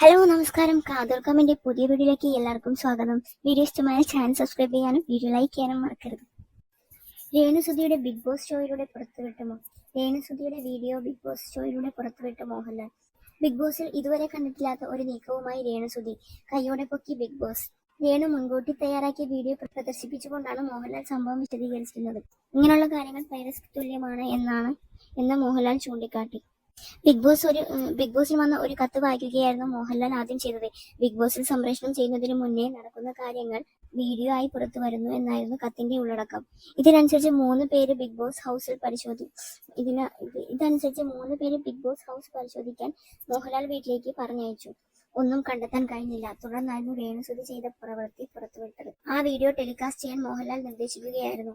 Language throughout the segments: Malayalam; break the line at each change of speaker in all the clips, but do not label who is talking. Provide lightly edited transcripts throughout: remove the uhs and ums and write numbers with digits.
ഹലോ നമസ്കാരം. കാതോർക്കാമിന്റെ പുതിയ വീഡിയോയിലേക്ക് എല്ലാവർക്കും സ്വാഗതം. വീഡിയോ ഇഷ്ടമായ ചാനൽ സബ്സ്ക്രൈബ് ചെയ്യാനും വീഡിയോ ലൈക്ക് ചെയ്യാനും മറക്കരുത്. രേണുസുധിയുടെ ബിഗ് ബോസ് ഷോയിലൂടെ പുറത്തുവിട്ടുമോ? രേണുസുധിയുടെ വീഡിയോ ബിഗ് ബോസ് ഷോയിലൂടെ പുറത്തുവിട്ട മോഹൻലാൽ. ബിഗ് ബോസിൽ ഇതുവരെ കണ്ടിട്ടില്ലാത്ത ഒരു നീക്കവുമായി രേണുസുധി കൈയോടെ പൊക്കി ബിഗ് ബോസ്. രേണു മുൻകൂട്ടി തയ്യാറാക്കിയ വീഡിയോ പ്രദർശിപ്പിച്ചുകൊണ്ടാണ് മോഹൻലാൽ സംഭവം വിശദീകരിച്ചിരുന്നത്. ഇങ്ങനെയുള്ള കാര്യങ്ങൾ പൈറസിക്ക് തുല്യമാണ് എന്ന് മോഹൻലാൽ ചൂണ്ടിക്കാട്ടി. ബിഗ് ബോസിൽ വന്ന ഒരു കത്ത് വായിക്കുകയായിരുന്നു മോഹൻലാൽ ആദ്യം ചെയ്തത്. ബിഗ് ബോസിൽ സംപ്രേഷണം ചെയ്യുന്നതിന് മുന്നേ നടക്കുന്ന കാര്യങ്ങൾ വീഡിയോ ആയി പുറത്തു വരുന്നു എന്നായിരുന്നു കത്തിന്റെ ഉള്ളടക്കം. ഇതനുസരിച്ച് 3 പേര് ബിഗ് ബോസ് ഹൗസ് പരിശോധിക്കാൻ മോഹൻലാൽ വീട്ടിലേക്ക് പറഞ്ഞയച്ചു. ഒന്നും കണ്ടെത്താൻ കഴിഞ്ഞില്ല. തുടർന്നായിരുന്നു രേണുസുധി ചെയ്ത പ്രവൃത്തി പുറത്തുവിട്ടത്. ആ വീഡിയോ ടെലികാസ്റ്റ് ചെയ്യാൻ മോഹൻലാൽ നിർദ്ദേശിക്കുകയായിരുന്നു.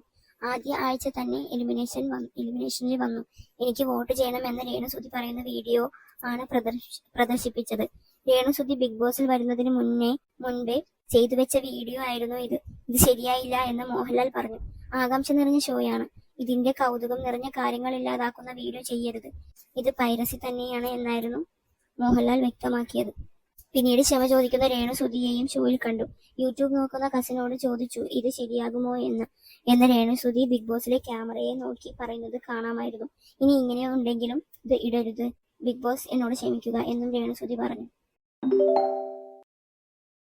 ആദ്യ ആഴ്ച തന്നെ എലിമിനേഷനിൽ വന്നു. എനിക്ക് വോട്ട് ചെയ്യണമെന്ന് രേണുസുധി പറയുന്ന വീഡിയോ ആണ് പ്രദർശിപ്പിച്ചത്. രേണുസുധി ബിഗ് ബോസിൽ വരുന്നതിന് മുൻപേ ചെയ്തുവെച്ച വീഡിയോ ആയിരുന്നു ഇത് ശരിയായില്ല എന്ന് മോഹൻലാൽ പറഞ്ഞു. ആകാംക്ഷ നിറഞ്ഞ ഷോയാണ്. ഇതിന്റെ കൗതുകം നിറഞ്ഞ കാര്യങ്ങൾ ഇല്ലാതാക്കുന്ന വീഡിയോ ചെയ്യരുത്. ഇത് പൈറസി തന്നെയാണ് എന്നായിരുന്നു മോഹൻലാൽ വ്യക്തമാക്കിയത്. പിന്നീട് ക്ഷമ ചോദിക്കുന്ന രേണുസുധിയെയും ഷോയിൽ കണ്ടു. യൂട്യൂബ് നോക്കുന്ന കസിനോട് ചോദിച്ചു ഇത് ശരിയാകുമോ എന്ന് രേണുസുധി ബിഗ് ബോസിലെ ക്യാമറയെ നോക്കി പറയുന്നത് കാണാമായിരുന്നു. ഇനി ഇങ്ങനെ ഉണ്ടെങ്കിലും ഇത് ഇടരുത്. ബിഗ് ബോസ് എന്നോട് ക്ഷമിക്കുക എന്നും രേണുസുധി പറഞ്ഞു.